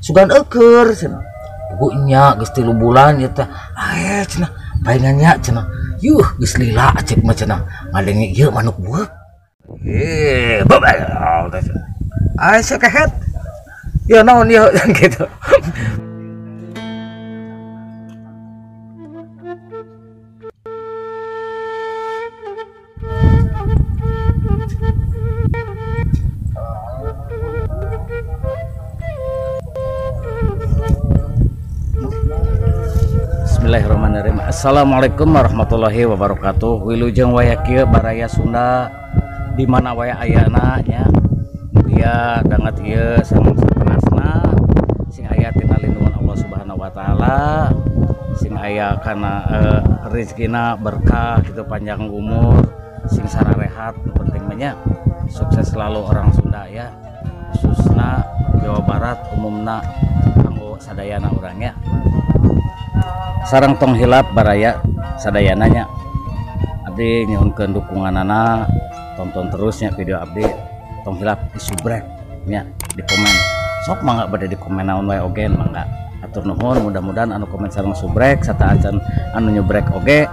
sugan eker cenah. Ibu nya geus 3 bulan ieu teh. Cenah paingannya cenah. Yuh geus lila cek mah cenah. Ngadenge ieu manuk bueuk. Babal. Sakehet. Ya naon ieu gitu. Bismillahirrahmanirrahim. Assalamualaikum warahmatullahi wabarakatuh. Wilujeng waya kieu baraya Sunda di mana waya ayana nya. Dia dangat ieu sareng sakenasna sing aya tina lindungan Allah Subhanahu wa taala, sing aya kana rezekina berkah gitu, panjang umur, sing sararehat, penting mah nya sukses selalu orang Sunda ya. Khususna Jawa Barat umumna kanggo sadayana urang ya. Sarang tong hilap baraya sadayananya. Abdi nyuhunkeun dukunganana, tonton terusnya video abdi. Tong hilap disubrek nya di komen. Sok mangga bade di komen naon wae oge mangga. Atur nuhun, mudah-mudahan anu komen sareng subrek sarta acan anu nyubrek oge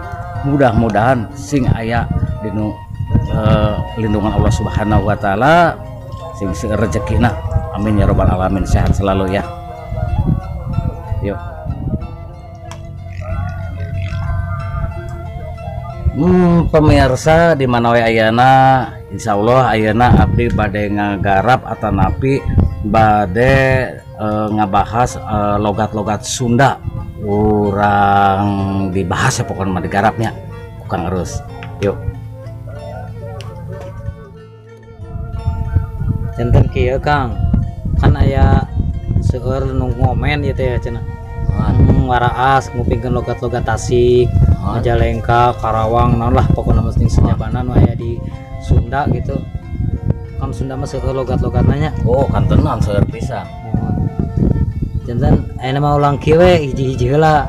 mudah-mudahan sing aya dinu lindungan Allah Subhanahu wa taala, sing rezekina. Amin ya rabbal alamin. Sehat selalu ya. Yuk. Pemirsa di mana wae ayana, insyaallah ayana abdi bade ngagarap atanapi bade ngabahas logat-logat Sunda. Urang dibahas ya pokoknya mah digarapnya bukan harus. Yuk. Janten kieu Kang, kan aya seueur nu ngomen ieu teh ya cenah. Waraas ngupingkeun logat-logat Tasik, Majalengka, Karawang, naon lah pokokna mesti senyabanan aya di Sunda gitu. Kan Sunda mah seueur logat-logatna nya. Oh, kan tenan seueur pisan. Janten aya mah ulang kieu we hiji-hiji heula.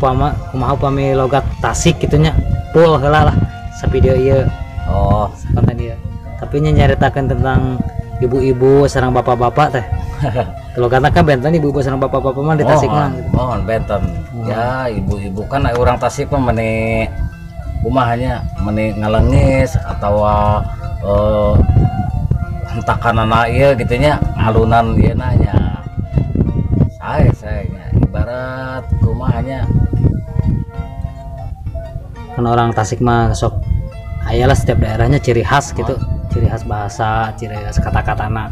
Kumaha upami logat Tasik kitu nya. Full heula lah savideo ieu. Oh, konten ieu. Tapi nya nyaritakeun tentang ibu-ibu sareng bapak-bapak teh. Kalau katakan benten ibu-ibu sareng bapak-bapak mah di Tasik mah gitu. Mohon benten. Ya ibu-ibu kan orang Tasik mah meni kumahanya meni ngalengis atau hentakanana ieu gitu nya alunan ieu nanya. Saya ibarat kumahanya kan orang Tasik mah sok ayalah setiap daerahnya ciri khas gitu. Ciri khas bahasa, ciri khas kata-katana.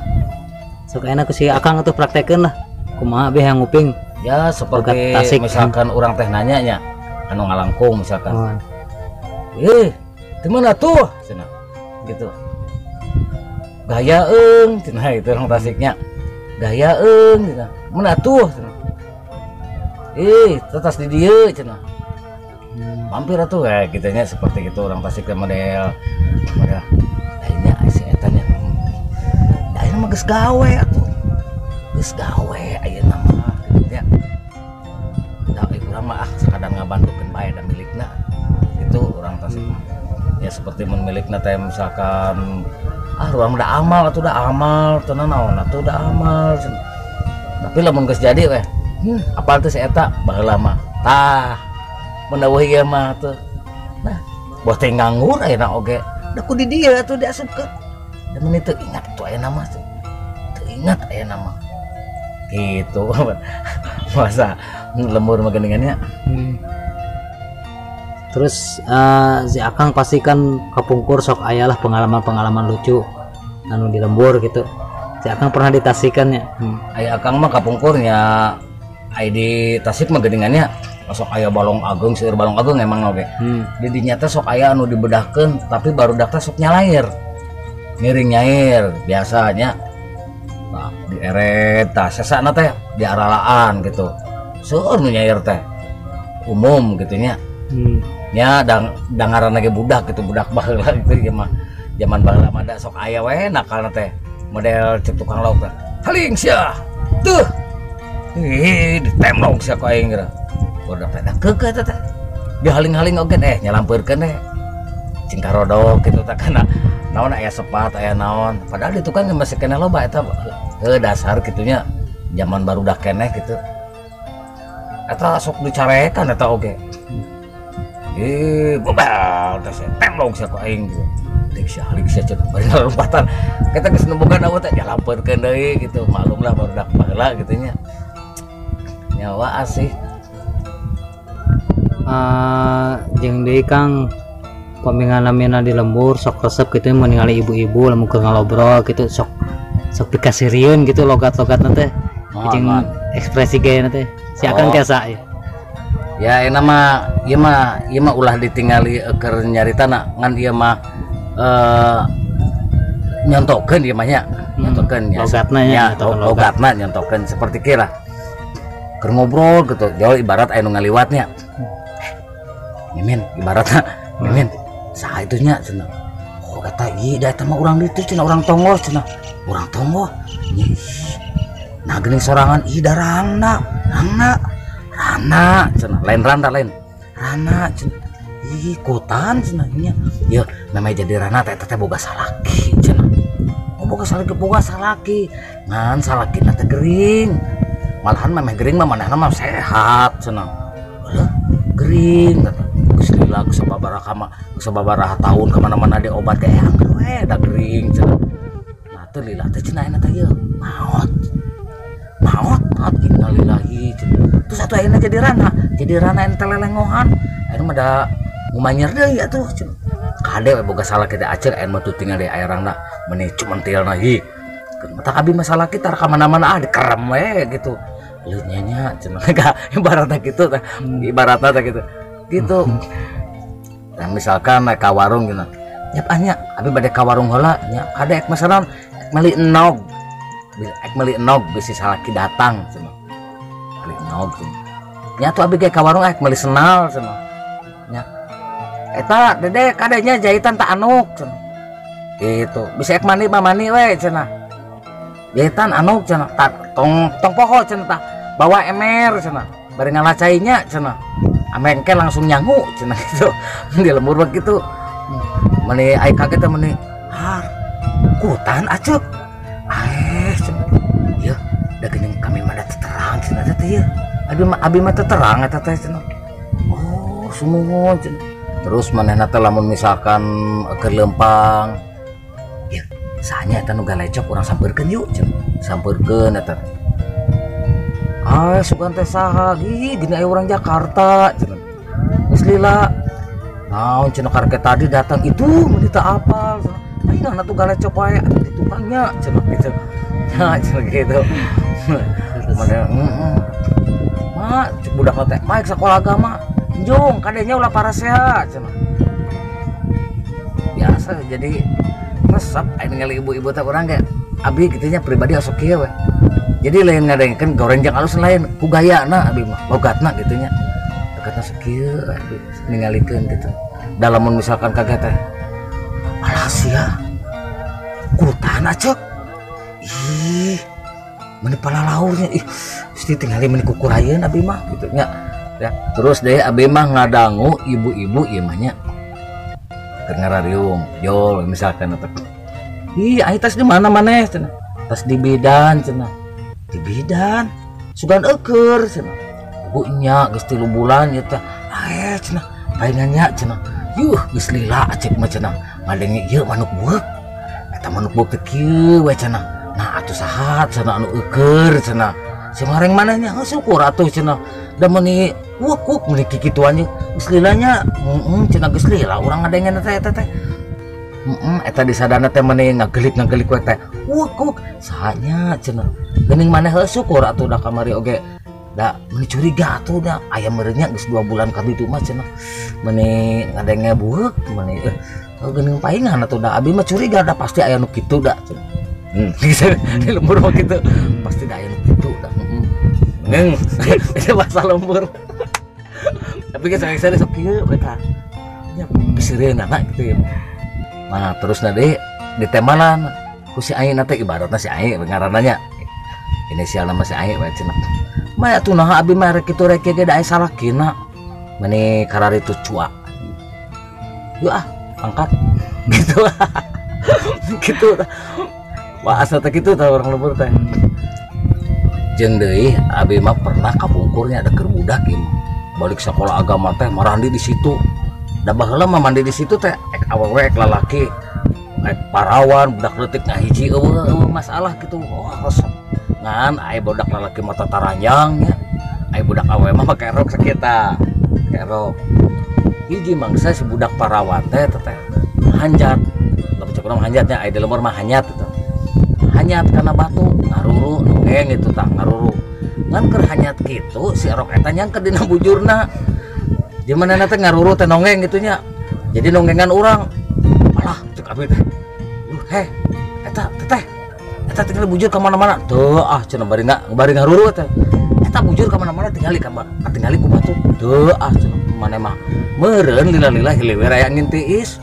Sok enak si Akang tuh praktekeun lah. Kumaha beh yang nguping. Ya seperti misalkan orang teh nanya nya anu ngalangkung misalkan. Di mana tuh? Cenah. Gitu. Gayaeung, cenah itu orang Tasiknya. Gayaeung cenah. Mana tuh? Cenah. Tetas di dieu cenah. Mampir atuh kayak gitunya seperti itu orang Tasik model lainnya si etanya. Ayeuna mah geus gawe atuh. Geus gawe ayeuna mah gitu nya. Da urang mah sakadang ngabantukeun bae da milikna. Itu orang Tasik. Ya seperti mun milikna teh misalkan urang da amal atuh da amal, teu naon atuh da amal. Tapi lamun geus jadi weh, apal teh si eta baheula mah. Tah mendawuh ieu mah tuh. Nah, boh teh nganggur ayeuna oge. Da ku di dieu atuh diasupkeun. Da mun teu ingat tuh ayeuna mah. Teu ingat ayeuna mah. Gitu. Masa lembur mah geuningannya. Terus si Akang pastikan kapungkur sok ayalah pengalaman-pengalaman lucu anu di lembur gitu. Si Akang pernah ditasikan ya. Aya Akang mah kapungkurnya ai di Tasik mah geuningannya sok aya balong agung, seueur balong agung emang oge. Di dinya teh sok aya anu dibedahkeun tapi barudak teh sok nyalair. Miring nyair biasanya. Nah, di eret tah sesana teh diaralaan gitu. Seueur nu nyair teh. Umum gitu nya. Nya dangaran lagi budak gitu, budak baheula gitu ya mah. Zaman baheula mah da sok aya we nakalna teh. Model cek tukang lauk teh. Haling sia. Tuh. Ditemlong sia ku aing geura. Udah pada keke teh dihaling-haling oge nyalampeurkeun cing karodok gitu teh kana naon aya sepat aya naon padahal itu kan masih kena loba eta dasar kitunya zaman baru dah keneh gitu eta sok dicarekan eta oge bebal teh temlog sia ku aing gitu halik sia cenah bari lompatan kita geus nembogan awet teh jalampeurkeun deui gitu maklum lah baru dak baheula gitu nya nyawa asih jeung deui Kang pamingan-mingan di lembur sok resep gitu meningali ibu-ibu lamun keur ngalobrol gitu sok dikasirieun gitu logat-logatna teh jeung ekspresi gaya teh si akan tiasa ya enak mah ieu mah ulah ditingali keur nyaritana ngan ieu mah nyontokeun ieu mah nya nyontokeun ya logatna nya logatna nyontokeun seperti kira keur ngobrol gitu jauh ibarat aya nu ngaliwatnya mimin ibaratna mimin saha itu nya cenah oh kata ieu da eta mah urang ditu cenah urang tonggo cenah urang tonggo nah geuning sorangan ih darangna Rana cenah lain Rana cenah ih kutan cenah nya ya namanya jadi Rana teh boga salaki cenah oh boga salaki ngan salakina teh gering malahan memeh gering mah manehna mah sehat cenah gering kata geus lila geus sababaraha tahun kemana-mana di obat kayak anggar we da gering cenah nah teu lila teh cenah eta teh ieu maot innalillahi terus atuh ayeuna jadi rana ente lelengohan ayeuna mah da ngumanyer deui atuh kade we boga salah kita aceur ayeuna mah tuh tinggal di airangna meni cumentilna hi mata abi masalah kita ka mana-mana dikerem we gitu leuh nya cenah ibaratna kitu teh ibaratna teh gitu nah misalkan naik ka warung gitu nyap anya abi bade ka warung heula nya kade ek masaran meuli enog bisi salaki datang cenah meuli enog nya tuh abi ge ka warung meuli senal cenah nya eta dede kadenya jahitan tak anuk cenah gitu bisa ek mani we cenah jahitan anuk cenah tong poho cenah tah bawa emer cenah bari ngalacainya cenah amengke langsung nyangu cenah gitu di lembur begitu meni ai kaget teh meni kutan acuk ya da geuning kami mah da terang cenah teh ya abi mah terang eta teh cenah oh sumuhun cenah terus manehna teh lamun misalkan keur lempang ya sahanya eta nu galecok urang sampeurkeun yuk cenah sampeurkeun eta sugan teh saha gini aya urang Jakarta cenah geus lila naon cenah karek tadi datang itu menita apal cenah ayeuna tuh galecok wae ada di tukangnya cenah gitu nah cenah gitu mak cek budak teh maik sekolah agama njung kadenya ulah paraseha cenah biasa jadi resep aya ningali ibu-ibu teh urang ge abi gitunya pribadi asok kieu we jadi lain ngadengkeun goreng jeung alus lain ku gayana abi mah logatna gitunya logatna sakieu abi ningalikeun gitu da lamun misalkan kaget teh alah sia kutan acek ih meni palalaurnya ih mesti tinggali meni kukurayeun abi mah gitu nya ya terus deh abi mah ngadangu ibu-ibu ieu mah nya keur ngarariung jol misalkan eta ih ai tas di mana maneh cenah tas di bidan cenah di bidan sugan euker cenah ibu nya geus 3 bulan nya teh cenah paingannya cenah yuh geus lila acek mah cenah ngadenge ieu manuk bueuk eta manuk bueuk teh kieu we cenah nah atuh saha cenah anu euker cenah samareng manehnya syukur atuh cenah da meuni wuk meuni kikituan geus lilanya cenah geus lila urang ngadengen eta teh eta di sadana teh meuni ngagelik we teh wuk sahanya cenah geuning maneh syukur atuh da kamari oge da meuni curiga atuh da aya meureunnya geus 2 bulan ka ditu mah cenah meuni ngadenge bueuk meuni geuning paingan atuh da abi mah curiga da pasti aya nu kitu da cenah di lembur mah kitu pasti da aya nu kitu da itu bahasa lembur tapi geus sare sok kieu eta nya piseureun anak gitu ya nah terus nade di temalan ku si aing teh ibaratna si aing ngaranna nya inisialna mah si aing we cenah mah atuh naha abi mah rek kitu rek ge da aya salakina meni kararitu cua yuk angkat gitu gitu wah asa teh kitu tah urang lembur teh jeung deui abi mah pernah kapungkurnya ada keur budak ieu balik sekolah agama teh marandi di situ. Da baheula mah mandi di situ teh ek awewe ek lalaki ek parawan budak leutik ngahiji eueuh masalah gitu. Oh resep ngan aya budak lalaki mata taranjang nya. Aya budak awewe mah make rok sakita. Kerok hiji mangsa si budak parawan teh hanjat. Tapi cukup hanjatnya aya di lemur mah hanyat gitu. Hanyat karena batu ngaruru nongeng itu tak ngaruru ngan keur hanyat gitu si erok eta nyangker dina bujurna di mana teh ngaruru teh nongeng gitunya jadi nongengan orang alah cek abi teh heh eta tinggal bujur ka mana-mana tuh cenah bari ngaruru teh eta bujur ka mana-mana tinggali ku batu tuh cenah mana mah meureun lila-lila hiliwir aya angin tiis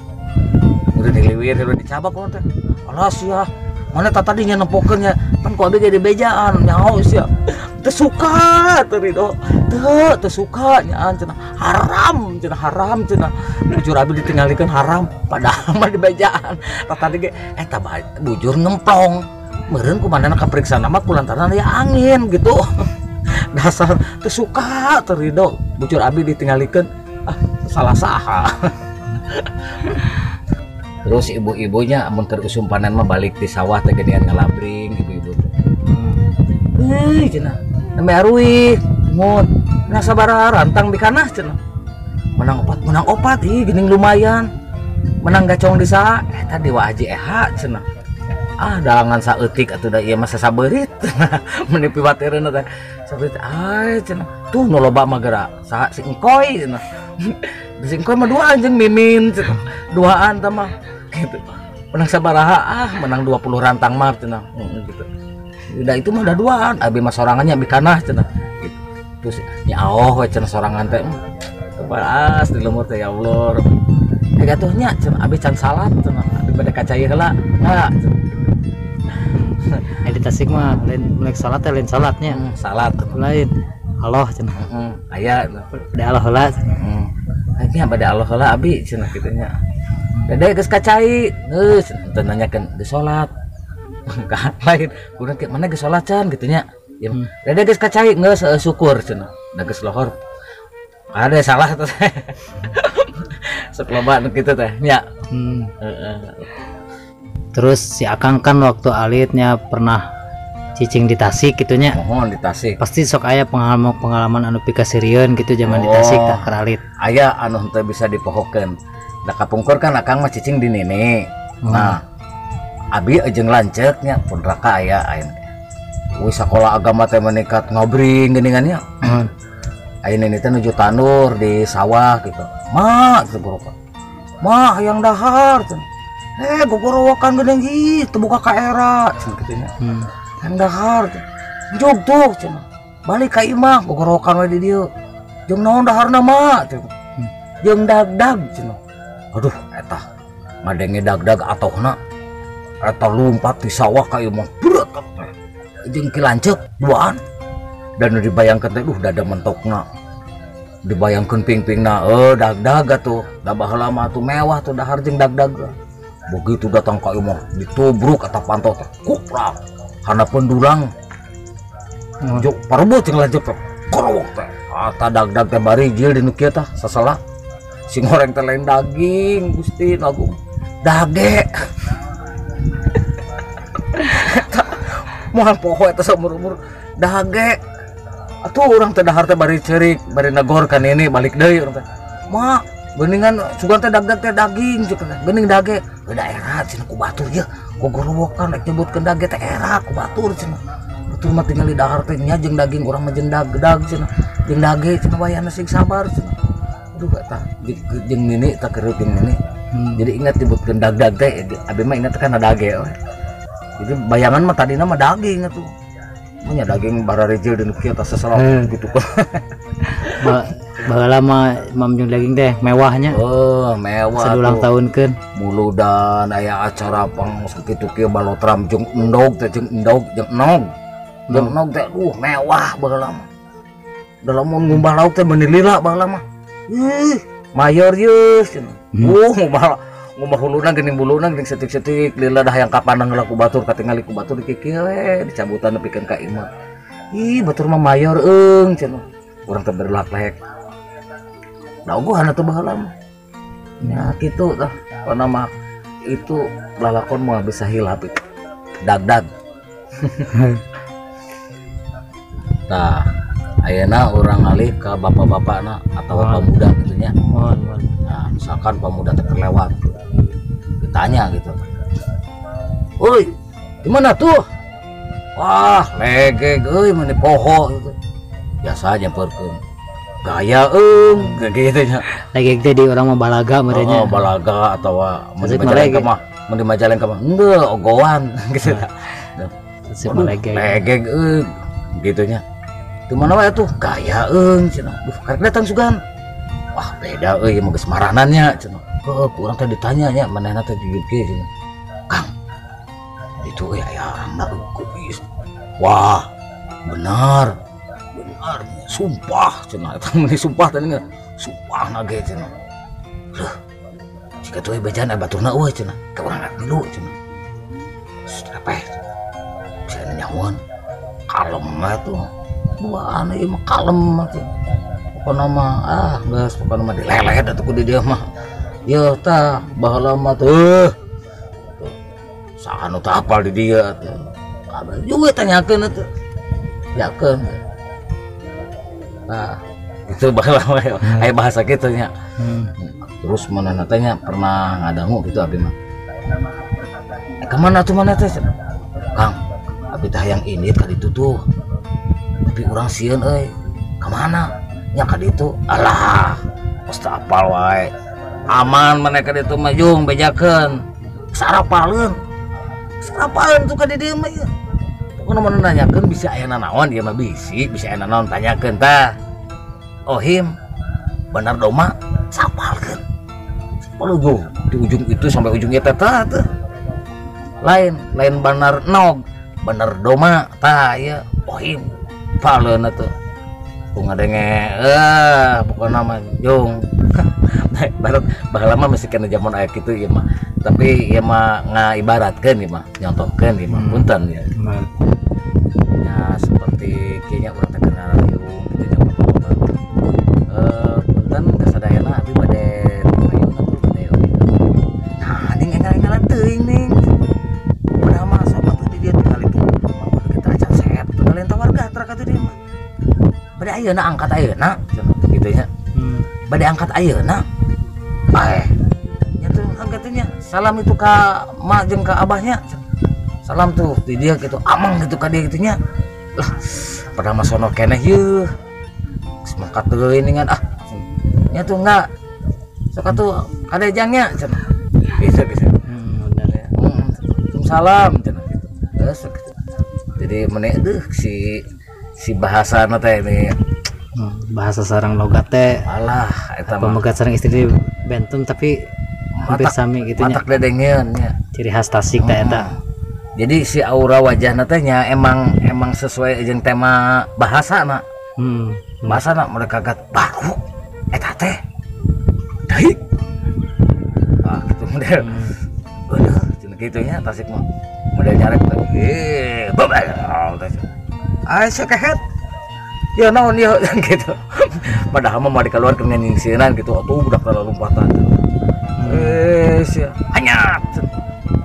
meureun hiliwir dicabak teh alah sia mana tadinya nempokeunnya kan kok ada jadi bejaan nyaho sia teu suka teu ridho teu suka nyaan cenah haram cenah bujur abi ditinggalikeun haram padahal mah di bejaan tadi ge eta bujur ngemplong meureun kumandanna kaperiksa mah kulantaran aya angin gitu dasar teu suka teu ridho bujur abi ditinggalikeun salah saha. Terus ibu-ibunya amun keur usum panen mah balik di sawah teh gedean ngalabring ibu-ibu teh. Cenah. Name arwi, ngut. Nah sabaraha rantang di kanah cenah. Menang opat, geuning lumayan. Menang gacong di saha? Eta di Haji Eha cenah. Dalangan saeutik atuh da ieu mah sasabeurit. Meni piwatereun teh. Sabeurit cenah. Tuh nu loba mah geura saha si engkoy cenah. Si engkoy mah duaan jeung mimin cenah. Duaan tah mah. Gitu. Menang sabaraha menang 20 rantang mah cenah gitu. Udah itu mah udah duaan abi mah sorangannya abi kanah cenah gitu. Terus nyaoh we cenah sorangan teh keparas di lemur teh ya Allah atuhnya cenah abi can salat cenah abi bade kacai heula di Tasik mah lain mulai salat teh lain salatnya salat lain Allah cenah aya bade Allah heula nya bade Allah heula abi cenah kitu nya. Dede geus kacai, geus teu nanyakeun geus salat. Ka lain, kudu ke mana geus salat can kitu nya. Dede geus kacai geus syukur cenah. Da geus lohor. Ada salah teh. Sok loba nu kitu teh nya. Terus si Akang kan waktu alitnya pernah cicing di Tasik gitunya. Mohon di Tasik. Pasti sok aya pengalaman anu pikasirieun gitu zaman di Tasik tah keur alit. Aya anu teu bisa dipohokeun. Da kapungkur kan Akang mah cicing di nene. Nah, abi jeung lanceknya pun raka aya ayeuna. Sakola agama teh meningkat ngobring geuningannya. Aya nene teh nuju tanur di sawah gitu. Mak gitu guru. Mak hayang dahar cenah. Gogorowokan geuning ieu teu buka ka era cenah kitu nya. Hayang dahar. Jog tuh cenah. Balik ka imah gogorowokan we di dieu. Jeung naon daharna mak cenah. Jeung dagdag cenah. Aduh, eta ngadenge dagdag atohna eta lumpat di sawah ka ieu mah berat teh jeung ki lanceuk duaan dan dibayangkeun teh dada mentokna dibayangkeun ping-pingna dagdag atuh da baheula mah atuh mewah tuh dahar jeung dagdag begitu datang ka ieu mah ditubruk eta pantot teh kuprak hanapeun dulang juk parebut jeung lanceuk teh korowok teh eta dagdag teh bari jil dinu kieu tah sasela si goreng teh lain daging Gusti Agung dage moal poho eta saumur-umur dage atuh urang teh dahar teh bari ceurik bari nagor ka nini balik deui urang teh mak geuningan sugan teh dagdag teh daging jeung geuning dage daerah cenah ku batur ieu gogorowokan rek nyebutkeun dage teh era ku batur cenah batur mah tinggal di dahar teh nya jeung daging urang mah jeung dagdag cenah jeung dage cenah wayahna sing sabar cenah. Aduh eta jeung nini tak keur jeung nini. Jadi ingat disebutkeun dagdag teh abi mah ingat kan dage we. Jadi bayangan mah tadina mah daging atuh. Nya daging bararijil dan kieu teh sesela gitu kan. Baheula mah mamjung daging teh mewahnya. Mewah. Sadulang tahunkeun. Muludan aya acara pang sakitu kieu balotram jeung endog teh jeung endog jeung enog. Jeung enog teh mewah baheula mah. Dalam ngumbah lauk teh bener lila baheula mah. Mayor yeus cenah. Ngubah huluna geuning buluna geuning setik-setik lila dah yang kapanang laku batur katingali ku batur dikikil we dicabutan nepikeun ka imah. ih batur mah mayor cenah urang teh berlak lek da ogohan atuh baheula mah nya kitu tah nama itu lalakon mah bisa hilap itu dag nah ayeuna urang ngalih ke bapak-bapakna atau pemuda gitu nya nah misalkan pemuda terlewat ditanya gitu, woi gimana tuh, wah legeg mana poho gitu biasa nyamperkeun gaya kayak gitu nya legeg teh di orang mah balaga merenya balaga atau mun di Majalengka mah henteu ogohan gitu tah legeg gitu nya di mana wae tuh gaya cenah karek datang sugan wah beda mah geus maranannya cenah kurang teh ditanya nya manehna teh digeukeun cenah Kang itu ya anak geus wah benar sumpah cenah eta meni sumpah tadi nggak sumpah nage cenah leuh jika tuh bejana baturna eueuh cenah ka urang dulu cenah apa bisa nyawan kalem tuh buah ieu mah kalem atuh pokona mah geus pokona mah dilelet atuh ku di dieu mah ieu tah baheula mah teh saha nu teh hafal di dieu teh kabeh juga tanyakeun atuh yakeun nah itu baheula mah aya bahasa kitu nya terus manehna teh nya pernah ngadangu gitu abi mah kemana tuh mana teh Kang abi teh hayang indit ka ditu tuh tapi urang sieun kemana nya ka ditu alah pasti apal wae aman maneh ka ditu mah jung bejakeun sarapaleun tuh ka di dieu mah ieu pokona mun nanyakeun bisa aya naon ieu mah bisa aya naon tanyakeun tah ohim benar doma sapalkeun sapal di ujung itu sampai ujung eta tah lain benar nog bener doma tah ieu ohim paleun atuh ngadenge pokona mah jung barat baheula mah mesti kana jaman aya kitu ieu mah tapi ieu mah ngaibaratkeun ieu mah nyontohkeun ieu mah punten ya ya seperti kayaknya urang teh kenal riung kitu jeung bapak punten kasadayana abi bade payuna tuh bade nah ning enggal-enggalan teuing ning padahal mah sama tuh di dia tinggal itu kita acan sehat tuh kalian tawarga tara katu dia mah bade ayeuna angkat ayeuna gitu nya bade angkat ayeuna nya tuh angkatnya salam itu ka mak jeung ka abahnya salam tuh di dia gitu amang gitu ka dia gitu nya lah pada mah sono keneh yeuh semangat teuing ningan nya tuh enggak sok atuh kadejangnya cenah gitu bener ya salam cenah gitu jadi meneh si bahasa teh ini bahasa sarang logat teh alah eta pemegat sareng istri benteng tapi hampir sami gitu nya matak dedengeun nya ciri khas Tasik teh eta jadi si aura wajahna teh nya emang sesuai jeung tema bahasana bahasana mereka gat baru eta teh daik gitu model aduh cenah kitu nya Tasik mah model nyarek babal sekehet ya naon ya gitu padahal mah mah dikeluarkeun ngan nyingsiran gitu atuh budak tara lompatan sia anyat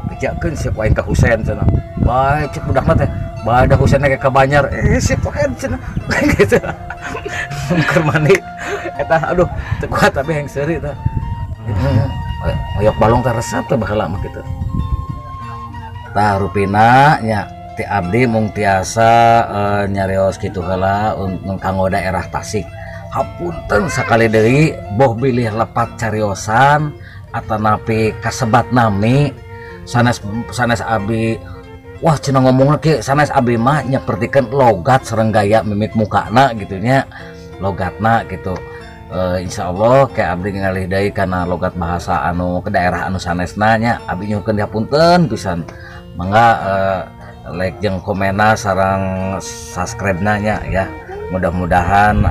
bejakeun siap wae ka Husein cenah bae cek budakna teh bada Husein ke Banjar siap wae cenah gitu keur mandi eta aduh teu kuat tapi yang seuri tah oyok balong teh resep teh baheula mah kitu tah rupina nya ti abdi mung tiasa nyarios kitu heula kanggo daerah Tasik hapunten sakali deui boh bilih lepat cariosan atanapi kasebat nami sanes abi wah cenah ngomongna kieu sanes abi mah nyapertikeun logat sareng gaya mimik mukana gitu nya logatna gitu insyaallah kayak abdi ngalih deui kana logat bahasa anu ke daerah anu sanesna nya abdi nyuhkeun dihapunten pisan mangga like jeung komena sareng subscribe-na nya ya mudah-mudahan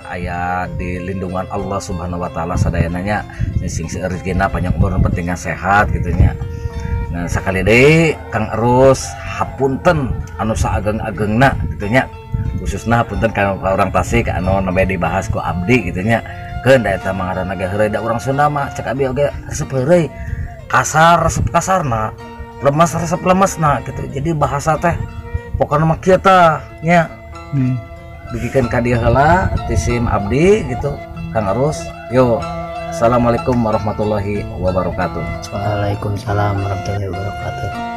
aya di lindungan Allah Subhanahu wa taala sadayana nya sing rezekina panjang umur pentingnya sehat gitu nya nah sakali deui Kang Erus hapunten anu saageng-agengna gitu nya khususnya punten kan orang Tasik anu nembe dibahas ku abdi gitu nya keun da eta mah ngaranna ge heureuy da urang Sunda mah cek abi oge resep heureuy kasar resep kasarna lemes resep lemesna gitu jadi bahasa teh pokoknya mah kieu tah nya bikin ka dieu heula tisim abdi gitu Kang Arus yo assalamualaikum warahmatullahi wabarakatuh. Waalaikumsalam warahmatullahi wabarakatuh.